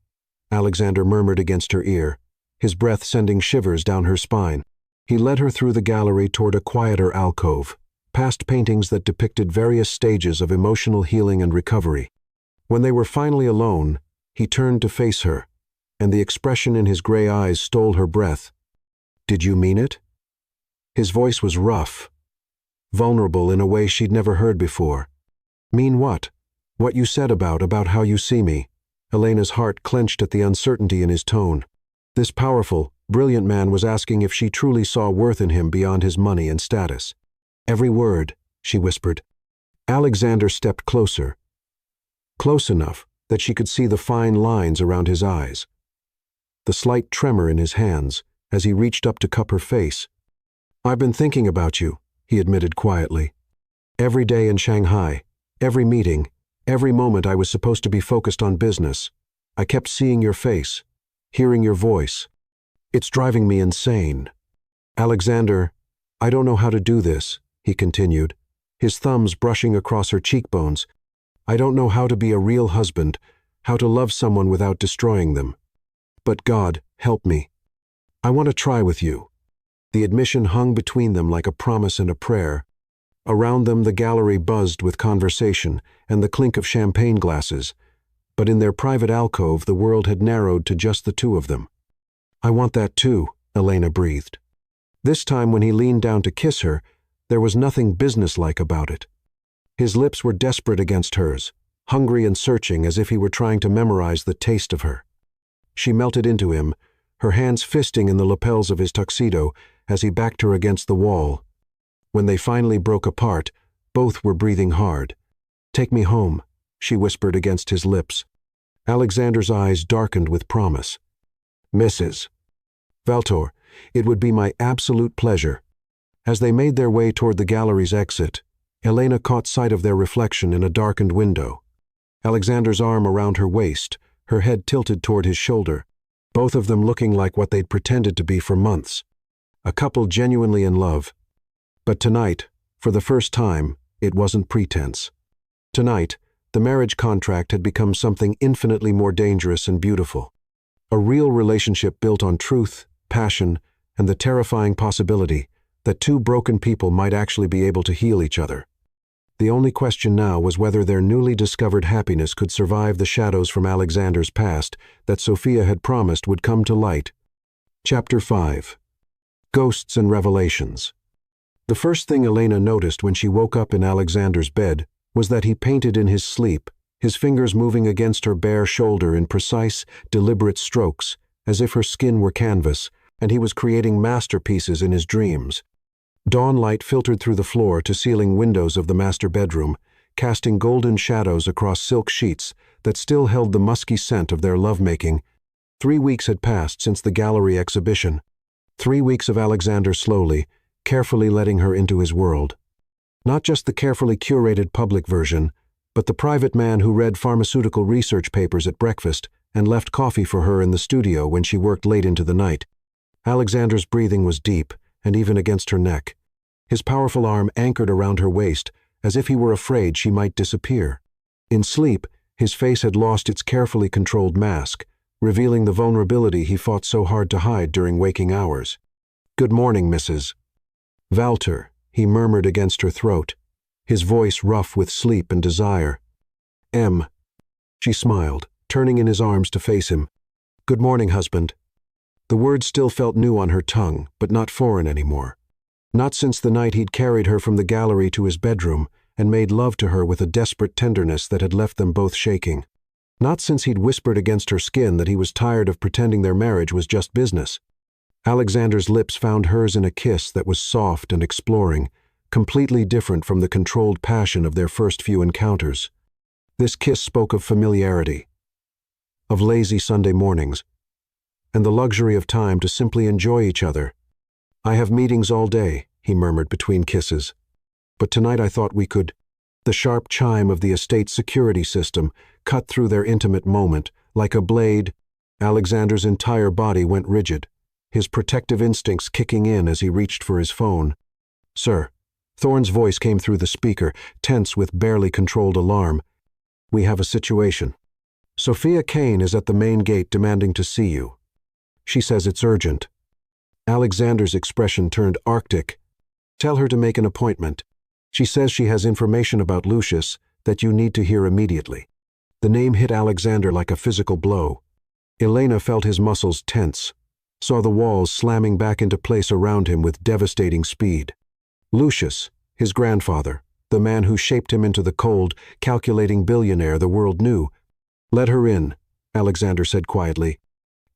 Alexander murmured against her ear, his breath sending shivers down her spine. He led her through the gallery toward a quieter alcove, past paintings that depicted various stages of emotional healing and recovery. When they were finally alone, he turned to face her, and the expression in his gray eyes stole her breath. "Did you mean it?" His voice was rough, vulnerable in a way she'd never heard before. "Mean what? What you said about how you see me." Elena's heart clenched at the uncertainty in his tone. This powerful, brilliant man was asking if she truly saw worth in him beyond his money and status. "Every word," she whispered. Alexander stepped closer, close enough that she could see the fine lines around his eyes, the slight tremor in his hands as he reached up to cup her face. "I've been thinking about you," he admitted quietly. "Every day in Shanghai, every meeting, every moment I was supposed to be focused on business, I kept seeing your face, hearing your voice. It's driving me insane." "Alexander, I don't know how to do this," he continued, his thumbs brushing across her cheekbones. "I don't know how to be a real husband, how to love someone without destroying them. But God, help me. I want to try with you." The admission hung between them like a promise and a prayer. Around them the gallery buzzed with conversation and the clink of champagne glasses, but in their private alcove the world had narrowed to just the two of them. "I want that too," Elena breathed. This time when he leaned down to kiss her, there was nothing businesslike about it. His lips were desperate against hers, hungry and searching as if he were trying to memorize the taste of her. She melted into him, her hands fisting in the lapels of his tuxedo as he backed her against the wall. When they finally broke apart, both were breathing hard. "Take me home," she whispered against his lips. Alexander's eyes darkened with promise. "Mrs. Valtor, it would be my absolute pleasure." As they made their way toward the gallery's exit, Elena caught sight of their reflection in a darkened window. Alexander's arm around her waist, her head tilted toward his shoulder, both of them looking like what they'd pretended to be for months. A couple genuinely in love. But tonight, for the first time, it wasn't pretense. Tonight, the marriage contract had become something infinitely more dangerous and beautiful. A real relationship built on truth, passion, and the terrifying possibility that two broken people might actually be able to heal each other. The only question now was whether their newly discovered happiness could survive the shadows from Alexander's past that Sophia had promised would come to light. Chapter 5. Ghosts and Revelations. The first thing Elena noticed when she woke up in Alexander's bed was that he painted in his sleep, his fingers moving against her bare shoulder in precise, deliberate strokes, as if her skin were canvas, and he was creating masterpieces in his dreams. Dawn light filtered through the floor-to-ceiling windows of the master bedroom, casting golden shadows across silk sheets that still held the musky scent of their lovemaking. 3 weeks had passed since the gallery exhibition. 3 weeks of Alexander slowly, carefully letting her into his world. Not just the carefully curated public version, but the private man who read pharmaceutical research papers at breakfast and left coffee for her in the studio when she worked late into the night. Alexander's breathing was deep, and even against her neck. His powerful arm anchored around her waist, as if he were afraid she might disappear. In sleep, his face had lost its carefully controlled mask, revealing the vulnerability he fought so hard to hide during waking hours. "Good morning, Mrs. Valtor," he murmured against her throat, his voice rough with sleep and desire. "M." She smiled, turning in his arms to face him. "Good morning, husband." The word still felt new on her tongue, but not foreign anymore. Not since the night he'd carried her from the gallery to his bedroom and made love to her with a desperate tenderness that had left them both shaking. Not since he'd whispered against her skin that he was tired of pretending their marriage was just business. Alexander's lips found hers in a kiss that was soft and exploring, completely different from the controlled passion of their first few encounters. This kiss spoke of familiarity, of lazy Sunday mornings, and the luxury of time to simply enjoy each other. "I have meetings all day," he murmured between kisses. "But tonight I thought we could—" The sharp chime of the estate's security system cut through their intimate moment. Like a blade, Alexander's entire body went rigid, his protective instincts kicking in as he reached for his phone. "Sir." Thorne's voice came through the speaker, tense with barely controlled alarm. "We have a situation. Sophia Kane is at the main gate demanding to see you. She says it's urgent." Alexander's expression turned arctic. "Tell her to make an appointment. She says she has information about Lucius that you need to hear immediately." The name hit Alexander like a physical blow. Elena felt his muscles tense, saw the walls slamming back into place around him with devastating speed. Lucius, his grandfather, the man who shaped him into the cold, calculating billionaire the world knew. "Let her in," Alexander said quietly.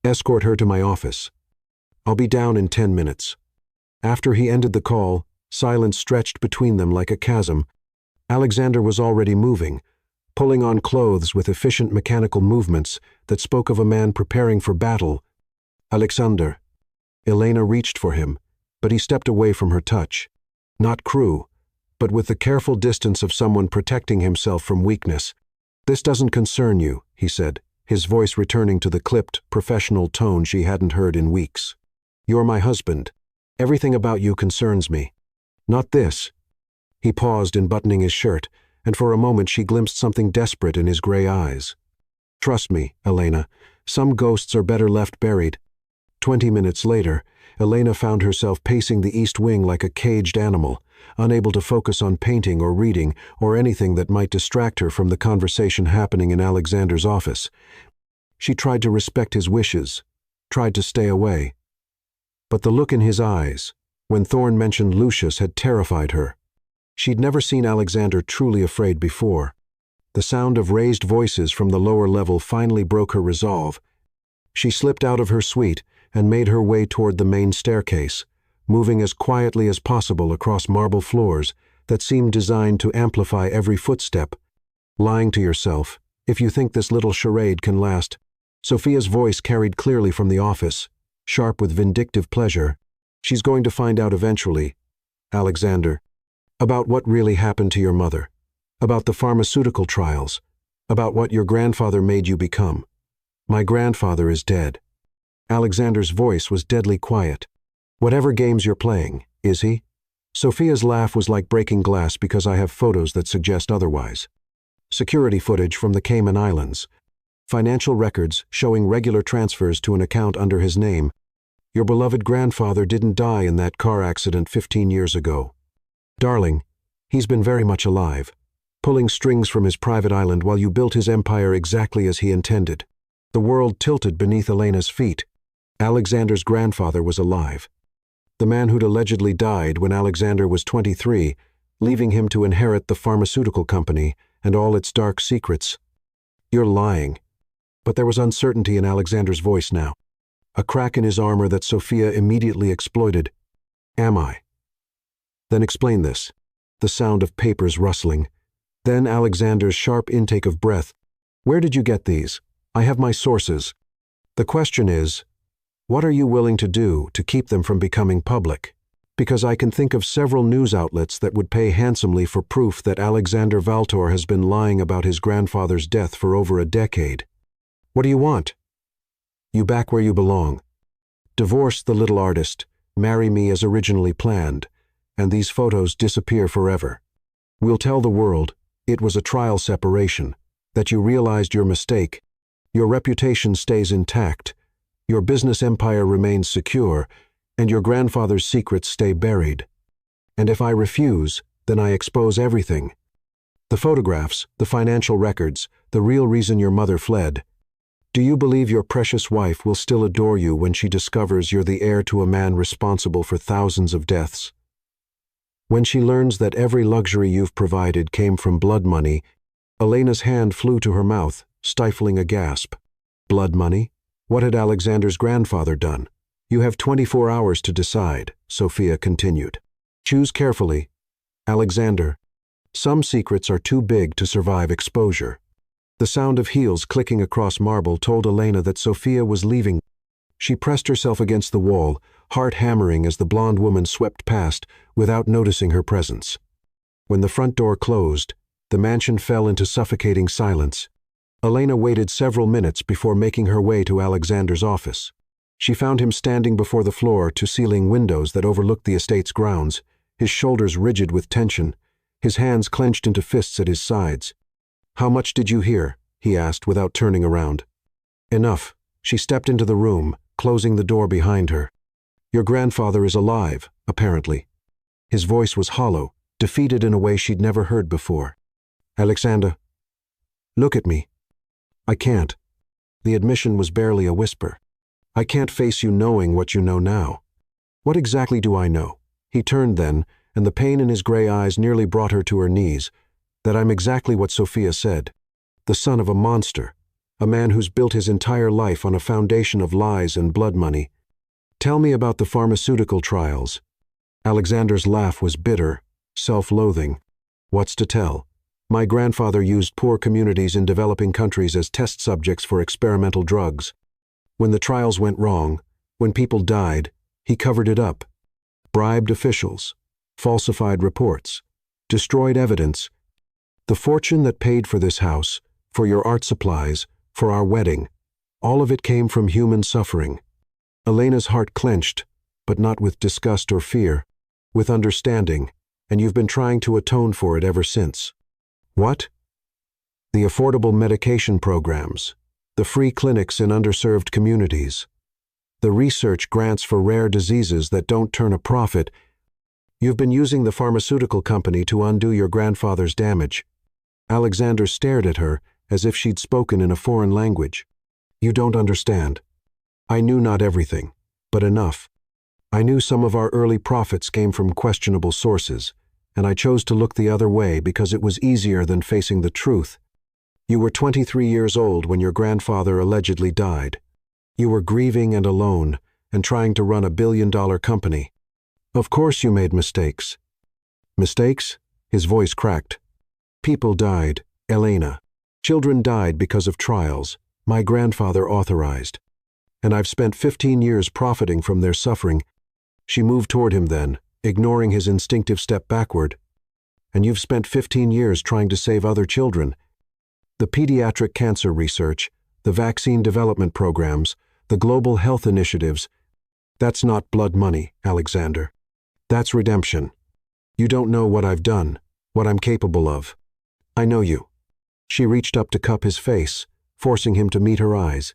"Escort her to my office. I'll be down in 10 minutes. After he ended the call, silence stretched between them like a chasm. Alexander was already moving, pulling on clothes with efficient mechanical movements that spoke of a man preparing for battle. "Alexander." Elena reached for him, but he stepped away from her touch. Not cruel, but with the careful distance of someone protecting himself from weakness. "This doesn't concern you," he said, his voice returning to the clipped, professional tone she hadn't heard in weeks. "You're my husband. Everything about you concerns me. Not this." He paused in buttoning his shirt, and for a moment she glimpsed something desperate in his gray eyes. "Trust me, Elena, some ghosts are better left buried." 20 minutes later, Elena found herself pacing the east wing like a caged animal, unable to focus on painting or reading or anything that might distract her from the conversation happening in Alexander's office. She tried to respect his wishes, tried to stay away. But the look in his eyes, when Thorne mentioned Lucius, had terrified her. She'd never seen Alexander truly afraid before. The sound of raised voices from the lower level finally broke her resolve. She slipped out of her suite and made her way toward the main staircase, moving as quietly as possible across marble floors that seemed designed to amplify every footstep. "Lying to yourself, if you think this little charade can last." Sophia's voice carried clearly from the office, sharp with vindictive pleasure. "She's going to find out eventually, Alexander, about what really happened to your mother, about the pharmaceutical trials, about what your grandfather made you become. My grandfather is dead." Alexander's voice was deadly quiet. "Whatever games you're playing, is he?" Sophia's laugh was like breaking glass because I have photos that suggest otherwise. Security footage from the Cayman Islands. Financial records showing regular transfers to an account under his name. Your beloved grandfather didn't die in that car accident 15 years ago. Darling, he's been very much alive, pulling strings from his private island while you built his empire exactly as he intended. The world tilted beneath Elena's feet. Alexander's grandfather was alive. The man who'd allegedly died when Alexander was 23, leaving him to inherit the pharmaceutical company and all its dark secrets. You're lying. But there was uncertainty in Alexander's voice now, a crack in his armor that Sophia immediately exploited. Am I? Then explain this. The sound of papers rustling. Then Alexander's sharp intake of breath. Where did you get these? I have my sources. The question is, what are you willing to do to keep them from becoming public? Because I can think of several news outlets that would pay handsomely for proof that Alexander Valtor has been lying about his grandfather's death for over a decade. What do you want? You back where you belong. Divorce the little artist, marry me as originally planned, and these photos disappear forever. We'll tell the world it was a trial separation, that you realized your mistake. Your reputation stays intact, your business empire remains secure, and your grandfather's secrets stay buried. And if I refuse, then I expose everything. The photographs, the financial records, the real reason your mother fled. Do you believe your precious wife will still adore you when she discovers you're the heir to a man responsible for thousands of deaths? When she learns that every luxury you've provided came from blood money, Elena's hand flew to her mouth, stifling a gasp. Blood money? What had Alexander's grandfather done? You have 24 hours to decide, Sophia continued. Choose carefully. Alexander, some secrets are too big to survive exposure. The sound of heels clicking across marble told Elena that Sophia was leaving. She pressed herself against the wall, heart hammering as the blonde woman swept past without noticing her presence. When the front door closed, the mansion fell into suffocating silence. Elena waited several minutes before making her way to Alexander's office. She found him standing before the floor-to-ceiling windows that overlooked the estate's grounds, his shoulders rigid with tension, his hands clenched into fists at his sides. "How much did you hear?" he asked without turning around. "Enough." She stepped into the room, closing the door behind her. "Your grandfather is alive, apparently." His voice was hollow, defeated in a way she'd never heard before. "Alexander, look at me." "I can't." The admission was barely a whisper. "I can't face you knowing what you know now." "What exactly do I know?" He turned then, and the pain in his gray eyes nearly brought her to her knees. "That I'm exactly what Sophia said. The son of a monster. A man who's built his entire life on a foundation of lies and blood money. Tell me about the pharmaceutical trials." Alexander's laugh was bitter, self-loathing. "What's to tell? My grandfather used poor communities in developing countries as test subjects for experimental drugs. When the trials went wrong, when people died, he covered it up. Bribed officials, falsified reports, destroyed evidence. The fortune that paid for this house, for your art supplies, for our wedding, all of it came from human suffering." Elena's heart clenched, but not with disgust or fear, with understanding, and you've been trying to atone for it ever since. "What?" "The affordable medication programs, the free clinics in underserved communities, the research grants for rare diseases that don't turn a profit. You've been using the pharmaceutical company to undo your grandfather's damage." Alexander stared at her as if she'd spoken in a foreign language. "You don't understand. I knew not everything, but enough. I knew some of our early profits came from questionable sources, and I chose to look the other way because it was easier than facing the truth. You were 23 years old when your grandfather allegedly died. You were grieving and alone, and trying to run a billion-dollar company. Of course you made mistakes." "Mistakes?" His voice cracked. "People died, Elena. Children died because of trials my grandfather authorized. And I've spent 15 years profiting from their suffering." She moved toward him then, ignoring his instinctive step backward. "And you've spent 15 years trying to save other children. The pediatric cancer research, the vaccine development programs, the global health initiatives. That's not blood money, Alexander. That's redemption. You don't know what I've done, what I'm capable of. I know you." She reached up to cup his face, forcing him to meet her eyes.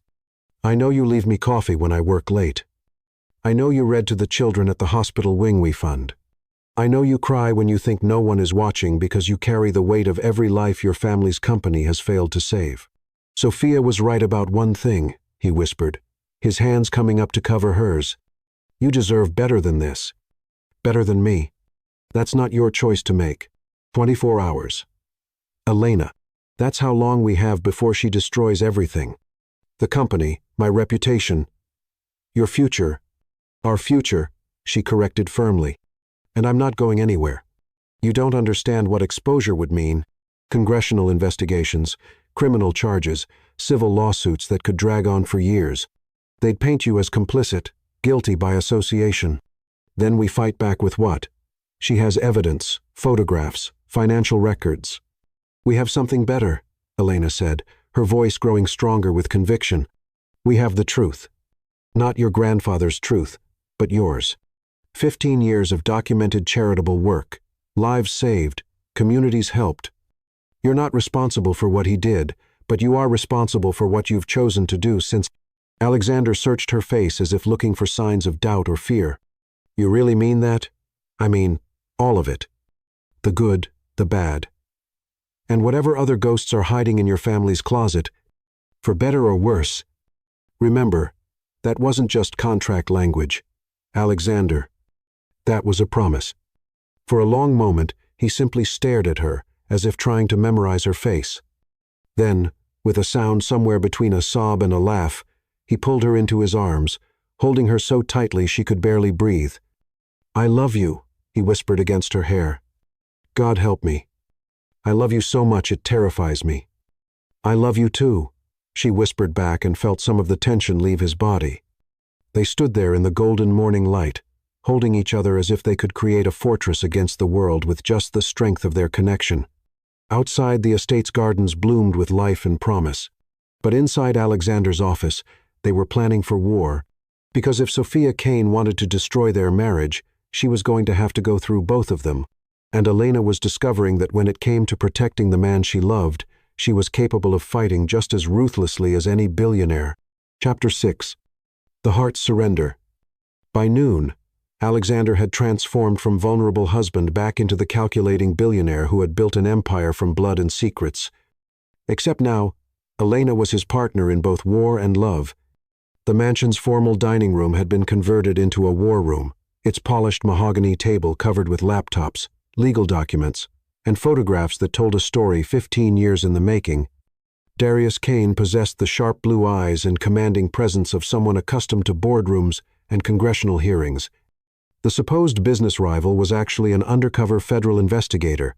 "I know you leave me coffee when I work late. I know you read to the children at the hospital wing we fund. I know you cry when you think no one is watching because you carry the weight of every life your family's company has failed to save." "Sophia was right about one thing," he whispered, his hands coming up to cover hers. "You deserve better than this. Better than me. That's not your choice to make. 24 hours. Elena, that's how long we have before she destroys everything. The company, my reputation, your future, our future," she corrected firmly. "And I'm not going anywhere. You don't understand what exposure would mean. Congressional investigations, criminal charges, civil lawsuits that could drag on for years. They'd paint you as complicit, guilty by association. Then we fight back with what? She has evidence, photographs, financial records." "We have something better," Elena said, her voice growing stronger with conviction. "We have the truth. Not your grandfather's truth, but yours. 15 years of documented charitable work, lives saved, communities helped. You're not responsible for what he did, but you are responsible for what you've chosen to do since." Alexander searched her face as if looking for signs of doubt or fear. "You really mean that? I mean, all of it. The good, the bad. And whatever other ghosts are hiding in your family's closet, for better or worse. Remember, that wasn't just contract language. Alexander, that was a promise." For a long moment, he simply stared at her, as if trying to memorize her face. Then, with a sound somewhere between a sob and a laugh, he pulled her into his arms, holding her so tightly she could barely breathe. "I love you," he whispered against her hair. "God help me. I love you so much it terrifies me." "I love you too," she whispered back and felt some of the tension leave his body. They stood there in the golden morning light, holding each other as if they could create a fortress against the world with just the strength of their connection. Outside, the estate's gardens bloomed with life and promise. But inside Alexander's office, they were planning for war, because if Sophia Kane wanted to destroy their marriage, she was going to have to go through both of them. And Elena was discovering that when it came to protecting the man she loved, she was capable of fighting just as ruthlessly as any billionaire. Chapter 6. The Heart's Surrender. By noon, Alexander had transformed from vulnerable husband back into the calculating billionaire who had built an empire from blood and secrets. Except now, Elena was his partner in both war and love. The mansion's formal dining room had been converted into a war room, its polished mahogany table covered with laptops, legal documents, and photographs that told a story 15 years in the making. Darius Kane possessed the sharp blue eyes and commanding presence of someone accustomed to boardrooms and congressional hearings. The supposed business rival was actually an undercover federal investigator,